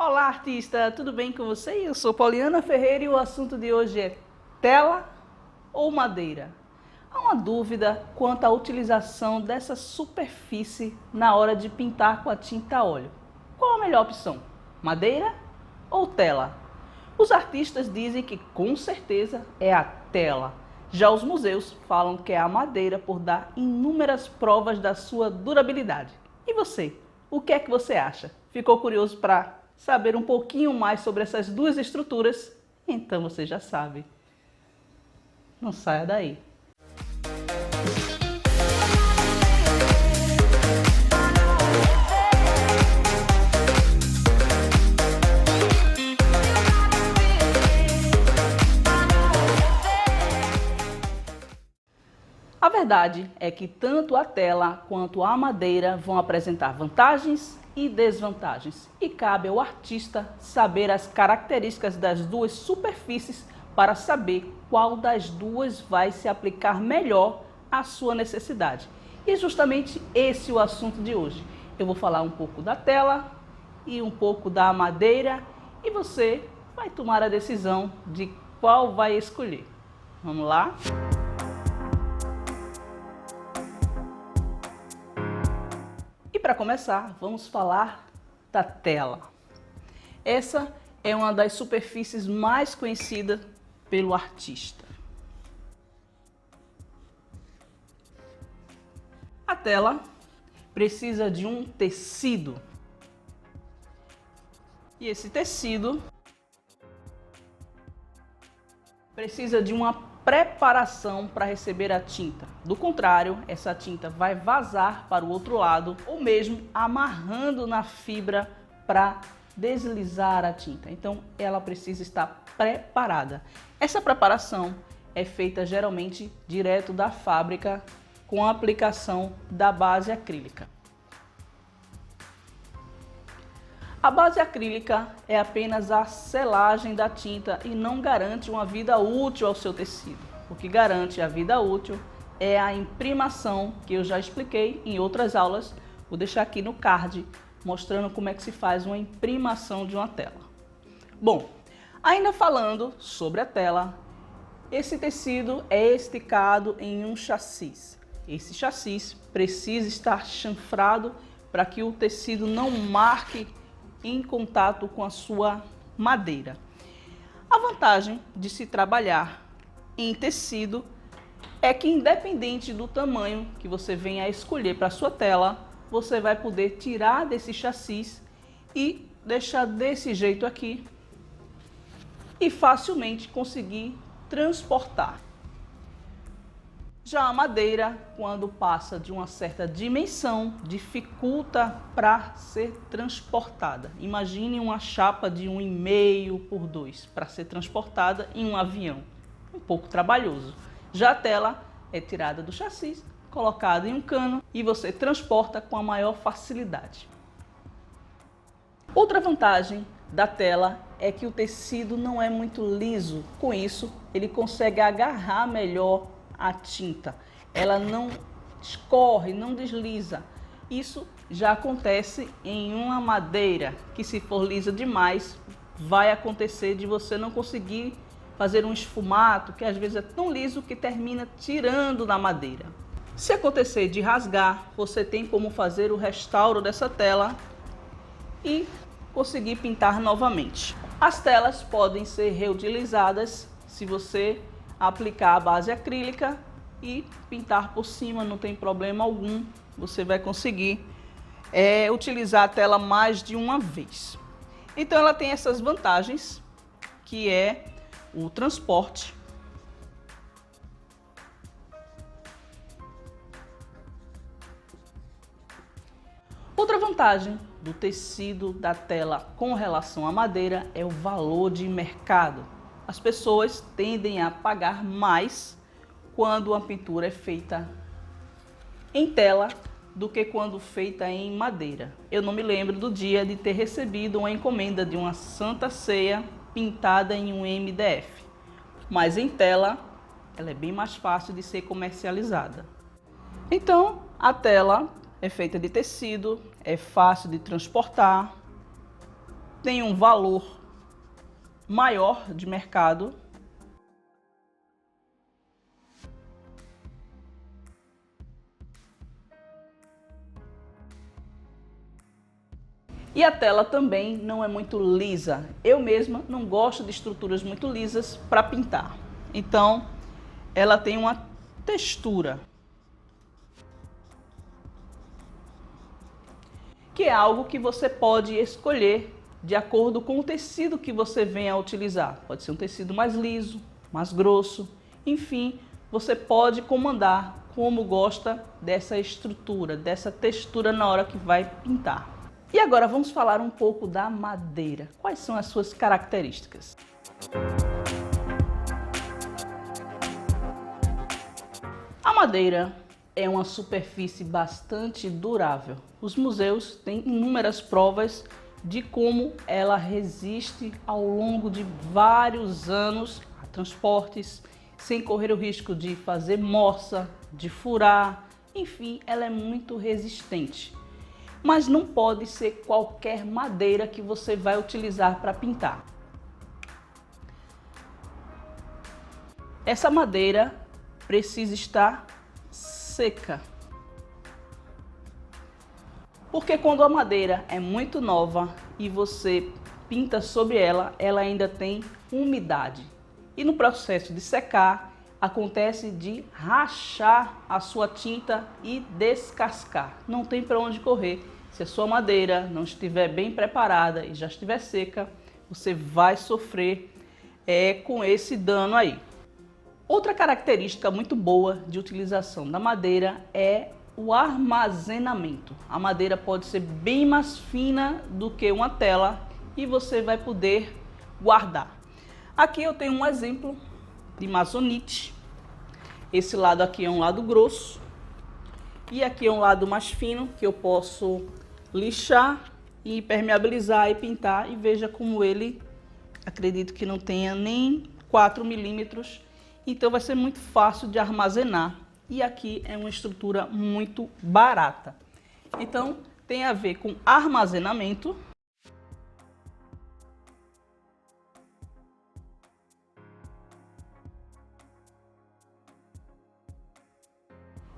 Olá, artista! Tudo bem com você? Eu sou Poliana Ferreira e o assunto de hoje é tela ou madeira? Há uma dúvida quanto à utilização dessa superfície na hora de pintar com a tinta a óleo. Qual a melhor opção? Madeira ou tela? Os artistas dizem que com certeza é a tela. Já os museus falam que é a madeira por dar inúmeras provas da sua durabilidade. E você? O que é que você acha? Ficou curioso para saber um pouquinho mais sobre essas duas estruturas? Então você já sabe. Não saia daí. A verdade é que tanto a tela quanto a madeira vão apresentar vantagens e desvantagens, e cabe ao artista saber as características das duas superfícies para saber qual das duas vai se aplicar melhor à sua necessidade. E é justamente esse o assunto de hoje. Eu vou falar um pouco da tela e um pouco da madeira, e você vai tomar a decisão de qual vai escolher. Vamos lá? E para começar, vamos falar da tela. Essa é uma das superfícies mais conhecidas pelo artista. A tela precisa de um tecido. E esse tecido precisa de uma preparação para receber a tinta. Do contrário, essa tinta vai vazar para o outro lado ou mesmo amarrando na fibra para deslizar a tinta. Então, ela precisa estar preparada. Essa preparação é feita geralmente direto da fábrica com a aplicação da base acrílica. A base acrílica é apenas a selagem da tinta e não garante uma vida útil ao seu tecido. O que garante a vida útil é a imprimação, que eu já expliquei em outras aulas. Vou deixar aqui no card, mostrando como é que se faz uma imprimação de uma tela. Bom, ainda falando sobre a tela, esse tecido é esticado em um chassi. Esse chassi precisa estar chanfrado para que o tecido não marque em contato com a sua madeira. A vantagem de se trabalhar em tecido é que, independente do tamanho que você venha a escolher para a sua tela, você vai poder tirar desse chassi e deixar desse jeito aqui e facilmente conseguir transportar. Já a madeira, quando passa de uma certa dimensão, dificulta para ser transportada. Imagine uma chapa de 1,5 por 2 para ser transportada em um avião. Um pouco trabalhoso. Já a tela é tirada do chassi, colocada em um cano e você transporta com a maior facilidade. Outra vantagem da tela é que o tecido não é muito liso. Com isso, ele consegue agarrar melhor a tinta, ela não escorre, não desliza. Isso já acontece em uma madeira, que se for lisa demais, vai acontecer de você não conseguir fazer um esfumato, que às vezes é tão liso que termina tirando da madeira. Se acontecer de rasgar, você tem como fazer o restauro dessa tela e conseguir pintar novamente. As telas podem ser reutilizadas se você aplicar a base acrílica e pintar por cima, não tem problema algum. Você vai conseguir utilizar a tela mais de uma vez. Então ela tem essas vantagens, que é o transporte, outra vantagem do tecido da tela com relação à madeira é o valor de mercado. As pessoas tendem a pagar mais quando a pintura é feita em tela do que quando feita em madeira. Eu não me lembro do dia de ter recebido uma encomenda de uma Santa Ceia pintada em um MDF. Mas em tela, ela é bem mais fácil de ser comercializada. Então, a tela é feita de tecido, é fácil de transportar tem um valor maior de mercado. E a tela também não é muito lisa. Eu mesma não gosto de estruturas muito lisas para pintar. Então, ela tem uma textura, que é algo que você pode escolher de acordo com o tecido que você venha a utilizar. Pode ser um tecido mais liso, mais grosso, enfim, você pode comandar como gosta dessa estrutura, dessa textura na hora que vai pintar. E agora vamos falar um pouco da madeira. Quais são as suas características? A madeira é uma superfície bastante durável. Os museus têm inúmeras provas de como ela resiste ao longo de vários anos a transportes, sem correr o risco de fazer morsa, de furar, enfim, ela é muito resistente. Mas não pode ser qualquer madeira que você vai utilizar para pintar. Essa madeira precisa estar seca. Porque quando a madeira é muito nova e você pinta sobre ela, ela ainda tem umidade. E no processo de secar, acontece de rachar a sua tinta e descascar. Não tem para onde correr. Se a sua madeira não estiver bem preparada e já estiver seca, você vai sofrer com esse dano aí. Outra característica muito boa de utilização da madeira é o armazenamento. A madeira pode ser bem mais fina do que uma tela e você vai poder guardar. Aqui eu tenho um exemplo de maçonite. Esse lado aqui é um lado grosso e aqui é um lado mais fino que eu posso lixar e impermeabilizar e pintar, e veja como ele, acredito que não tenha nem 4 milímetros, então vai ser muito fácil de armazenar. E aqui é uma estrutura muito barata. Então tem a ver com armazenamento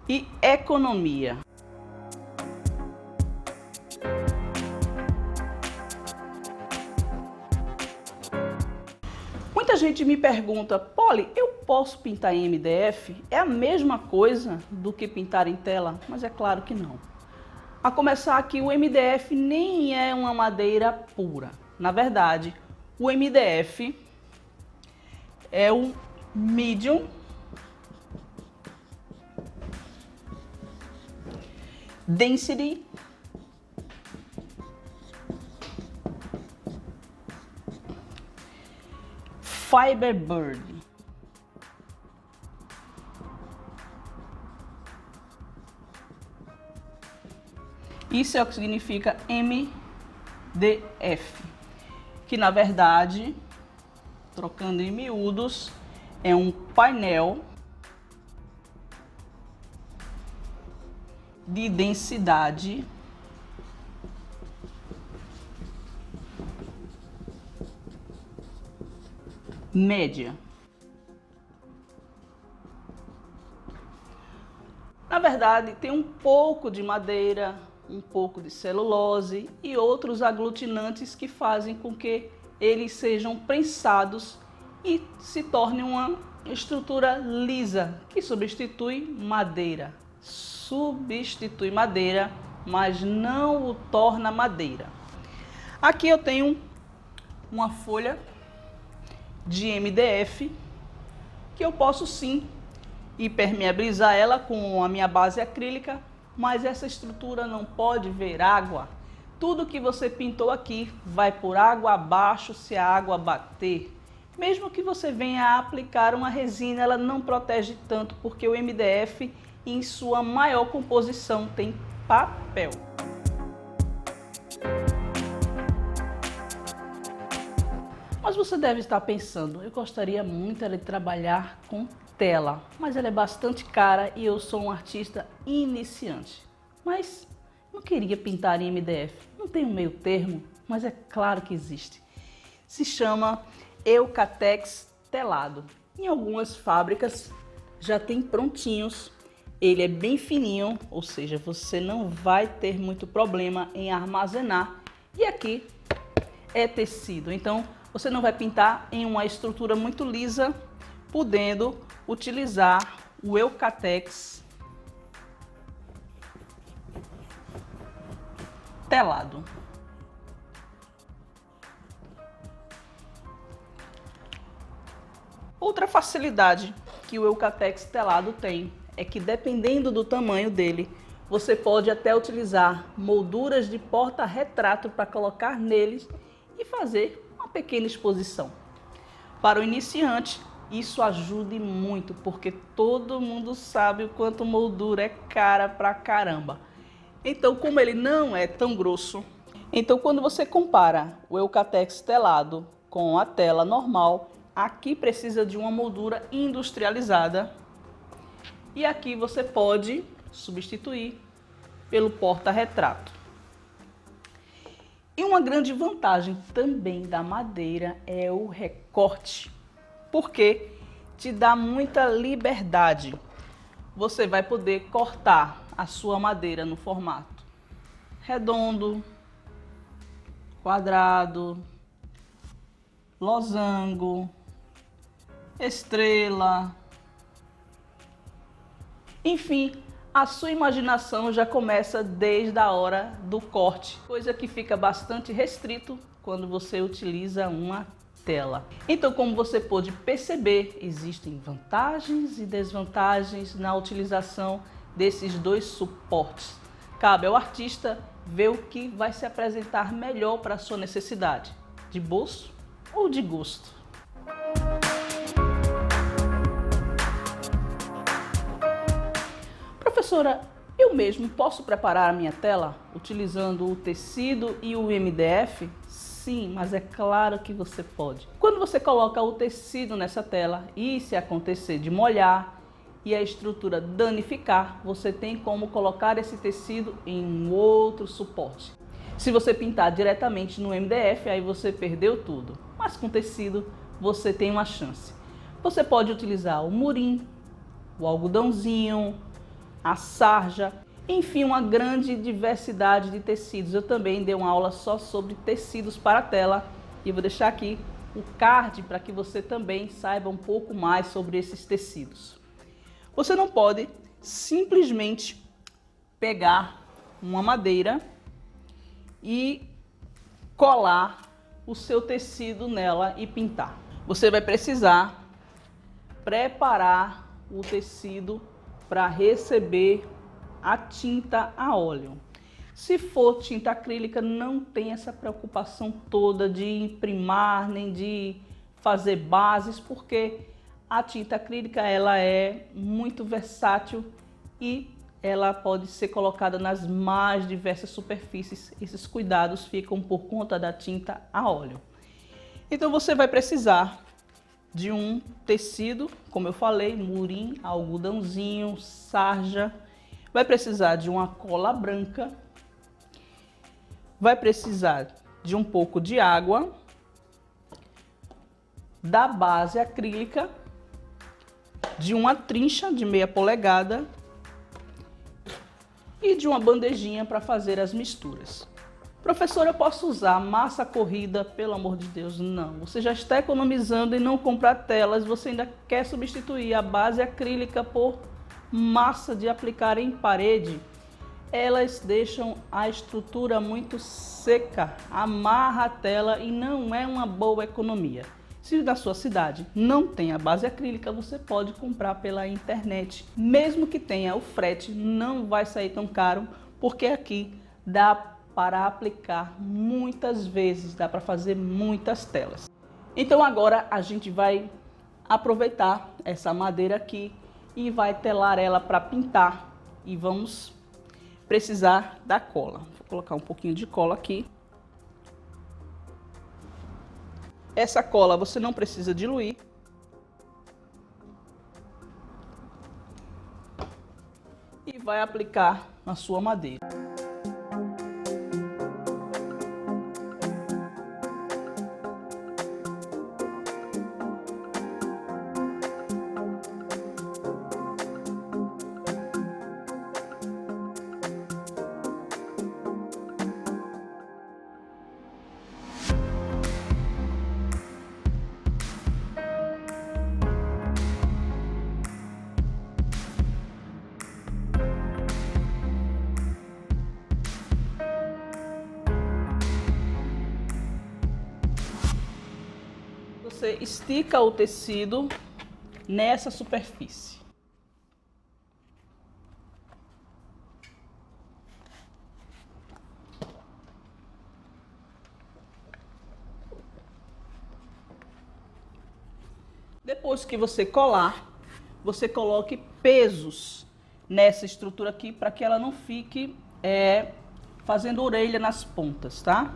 e economia. Muita gente me pergunta: Polly, eu posso pintar em MDF? É a mesma coisa do que pintar em tela? Mas é claro que não. A começar que o MDF nem é uma madeira pura. Na verdade, o MDF é o Medium Density Fiberboard. Isso é o que significa MDF, que na verdade, trocando em miúdos, é um painel de densidade média. Na verdade, tem um pouco de madeira, um pouco de celulose e outros aglutinantes que fazem com que eles sejam prensados e se tornem uma estrutura lisa, que substitui madeira. Substitui madeira, mas não o torna madeira. Aqui eu tenho uma folha de MDF que eu posso sim impermeabilizar ela com a minha base acrílica, mas essa estrutura não pode ver água. Tudo que você pintou aqui vai por água abaixo se a água bater. Mesmo que você venha a aplicar uma resina, ela não protege tanto, porque o MDF, em sua maior composição, tem papel. Mas você deve estar pensando: eu gostaria muito de trabalhar com tela, mas ela é bastante cara e eu sou um artista iniciante. Mas não queria pintar em MDF, não tem um meio termo? mas é claro que existe. Se chama Eucatex telado. Em algumas fábricas já tem prontinhos. Ele é bem fininho, ou seja, você não vai ter muito problema em armazenar. E aqui é tecido, então você não vai pintar em uma estrutura muito lisa, podendo utilizar o Eucatex telado. Outra facilidade que o Eucatex telado tem é que, dependendo do tamanho dele, você pode até utilizar molduras de porta-retrato para colocar neles e fazer uma pequena exposição. Para o iniciante, isso ajuda muito, porque todo mundo sabe o quanto moldura é cara pra caramba. Então, como ele não é tão grosso, então quando você compara o Eucatex telado com a tela normal, aqui precisa de uma moldura industrializada e aqui você pode substituir pelo porta-retrato. E uma grande vantagem também da madeira é o recorte, porque te dá muita liberdade. Você vai poder cortar a sua madeira no formato redondo, quadrado, losango, estrela. Enfim, a sua imaginação já começa desde a hora do corte, coisa que fica bastante restrito quando você utiliza uma tela. Então, como você pode perceber, existem vantagens e desvantagens na utilização desses dois suportes. Cabe ao artista ver o que vai se apresentar melhor para a sua necessidade, de bolso ou de gosto. Professora, eu mesmo posso preparar a minha tela utilizando o tecido e o MDF? Sim, mas é claro que você pode. Quando você coloca o tecido nessa tela e se acontecer de molhar e a estrutura danificar, você tem como colocar esse tecido em um outro suporte. Se você pintar diretamente no MDF, aí você perdeu tudo. Mas com tecido você tem uma chance. Você pode utilizar o murim, o algodãozinho, a sarja, enfim, uma grande diversidade de tecidos. Eu também dei uma aula só sobre tecidos para a tela e vou deixar aqui o card para que você também saiba um pouco mais sobre esses tecidos. Você não pode simplesmente pegar uma madeira e colar o seu tecido nela e pintar. Você vai precisar preparar o tecido para receber a tinta a óleo. Se for tinta acrílica, não tem essa preocupação toda de imprimar, nem de fazer bases, porque a tinta acrílica ela é muito versátil e ela pode ser colocada nas mais diversas superfícies. Esses cuidados ficam por conta da tinta a óleo. Então você vai precisar de um tecido, como eu falei, murim, algodãozinho, sarja. Vai precisar de uma cola branca. Vai precisar de um pouco de água, da base acrílica, de uma trincha de meia polegada e de uma bandejinha para fazer as misturas. Professora, eu posso usar massa corrida? Pelo amor de Deus, não. Você já está economizando em não comprar telas, você ainda quer substituir a base acrílica por massa de aplicar em parede. Elas deixam a estrutura muito seca, amarra a tela e não é uma boa economia. Se na sua cidade não tem a base acrílica, você pode comprar pela internet. Mesmo que tenha o frete, não vai sair tão caro, porque aqui dá para aplicar muitas vezes, dá para fazer muitas telas. Então agora a gente vai aproveitar essa madeira aqui e vai telar ela para pintar e vamos precisar da cola. Vou colocar um pouquinho de cola aqui. Essa cola você não precisa diluir. E vai aplicar na sua madeira. Você estica o tecido nessa superfície. Depois que você colar, você coloque pesos nessa estrutura aqui para que ela não fique fazendo orelha nas pontas, tá?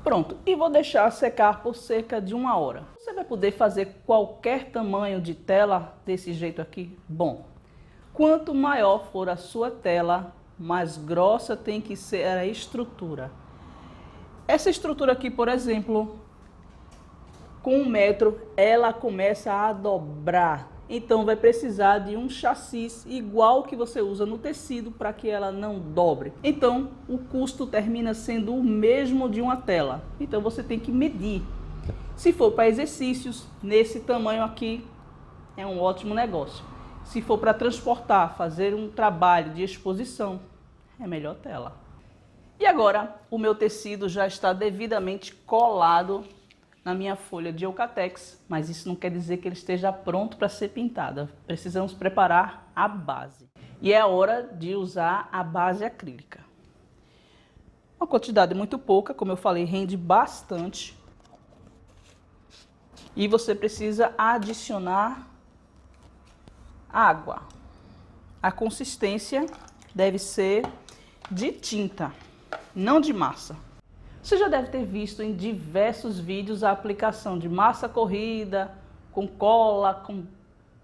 Pronto, e vou deixar secar por cerca de 1 hora. Você vai poder fazer qualquer tamanho de tela desse jeito aqui? Bom, quanto maior for a sua tela, mais grossa tem que ser a estrutura. Essa estrutura aqui, por exemplo, com 1 metro, ela começa a dobrar. Então vai precisar de um chassi igual que você usa no tecido para que ela não dobre. Então o custo termina sendo o mesmo de uma tela. Então você tem que medir. Se for para exercícios, nesse tamanho aqui é um ótimo negócio. Se for para transportar, fazer um trabalho de exposição, é melhor tela. E agora o meu tecido já está devidamente colado na minha folha de Eucatex, mas isso não quer dizer que ele esteja pronto para ser pintada. Precisamos preparar a base. E é hora de usar a base acrílica. Uma quantidade muito pouca, como eu falei, rende bastante. E você precisa adicionar água. A consistência deve ser de tinta, não de massa. Você já deve ter visto em diversos vídeos a aplicação de massa corrida, com cola,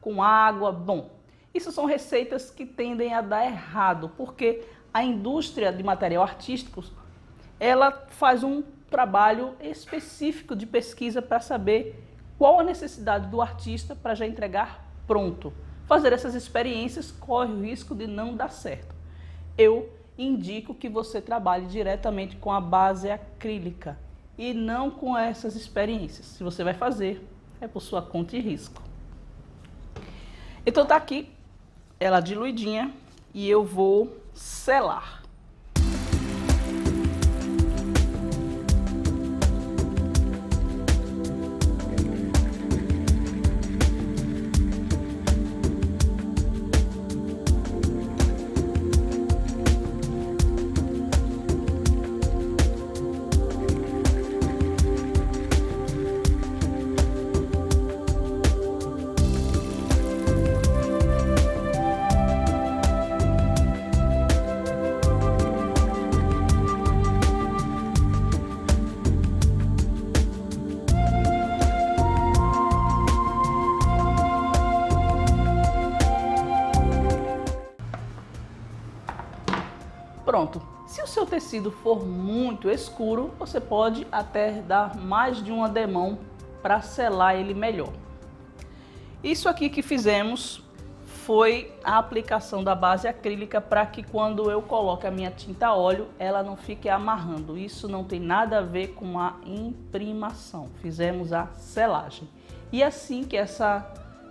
com água. Bom, isso são receitas que tendem a dar errado, porque a indústria de material artístico, ela faz um trabalho específico de pesquisa para saber qual a necessidade do artista para já entregar pronto. Fazer essas experiências corre o risco de não dar certo. Eu indico que você trabalhe diretamente com a base acrílica e não com essas experiências. Se você vai fazer, é por sua conta e risco. Então tá aqui ela diluidinha e eu vou selar. Pronto, se o seu tecido for muito escuro, você pode até dar mais de uma demão para selar ele melhor. Isso aqui que fizemos foi a aplicação da base acrílica para que quando eu coloque a minha tinta a óleo, ela não fique amarrando. Isso não tem nada a ver com a imprimação, fizemos a selagem. E assim que essa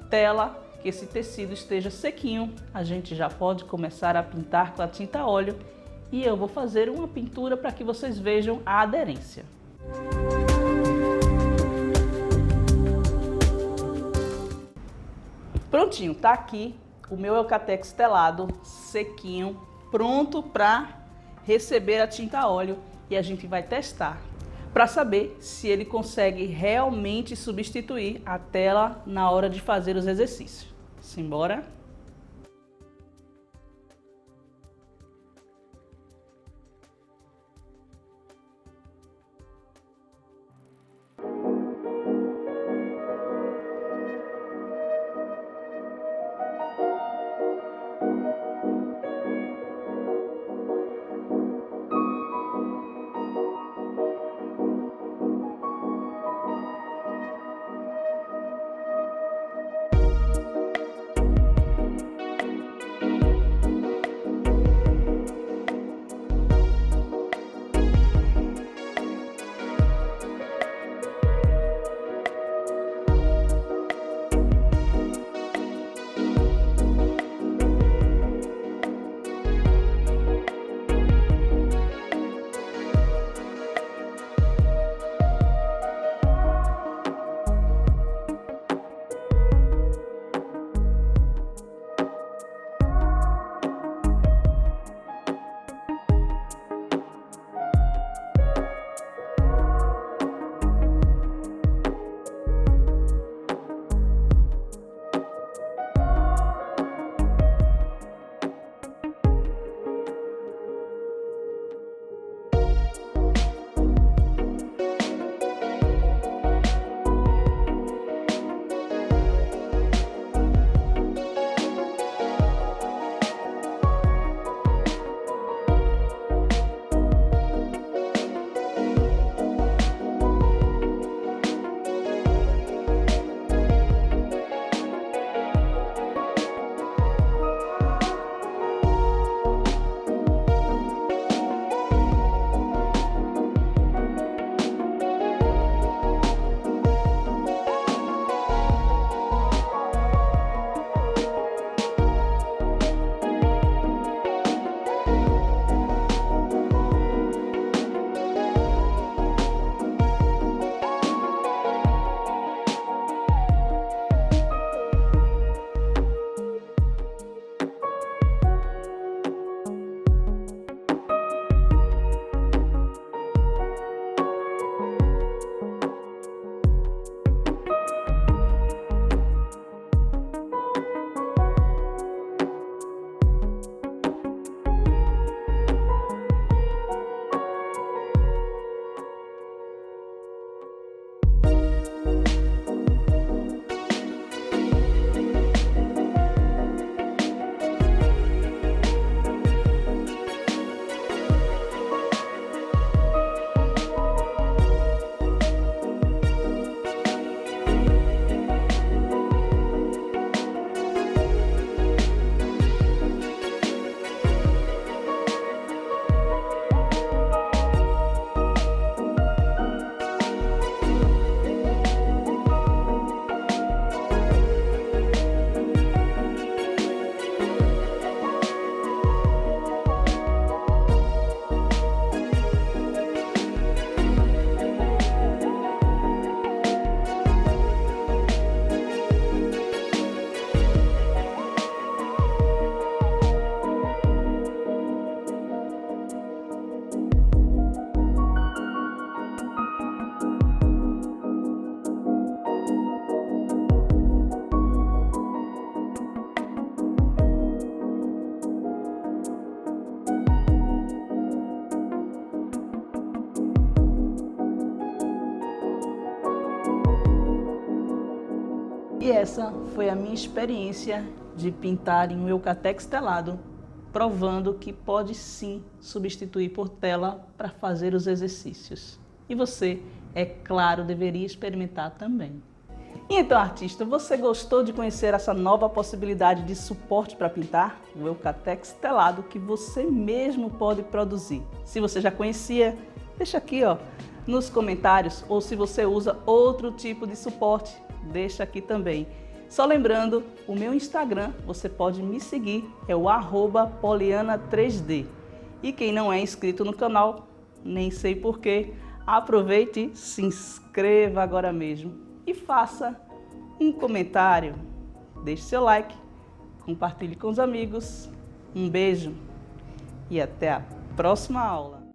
tela, que esse tecido esteja sequinho, a gente já pode começar a pintar com a tinta a óleo. E eu vou fazer uma pintura para que vocês vejam a aderência. Prontinho, tá aqui o meu Eucatex telado, sequinho, pronto para receber a tinta a óleo e a gente vai testar para saber se ele consegue realmente substituir a tela na hora de fazer os exercícios. Simbora? E essa foi a minha experiência de pintar em um Eucatex telado, provando que pode sim substituir por tela para fazer os exercícios. E você, é claro, deveria experimentar também. E então, artista, você gostou de conhecer essa nova possibilidade de suporte para pintar? O Eucatex telado que você mesmo pode produzir. Se você já conhecia, deixa aqui nos comentários, ou se você usa outro tipo de suporte, deixa aqui também. Só lembrando, o meu Instagram, você pode me seguir, é o @poliana3d. E quem não é inscrito no canal, nem sei porquê, aproveite e se inscreva agora mesmo. E faça um comentário, deixe seu like, compartilhe com os amigos. Um beijo e até a próxima aula.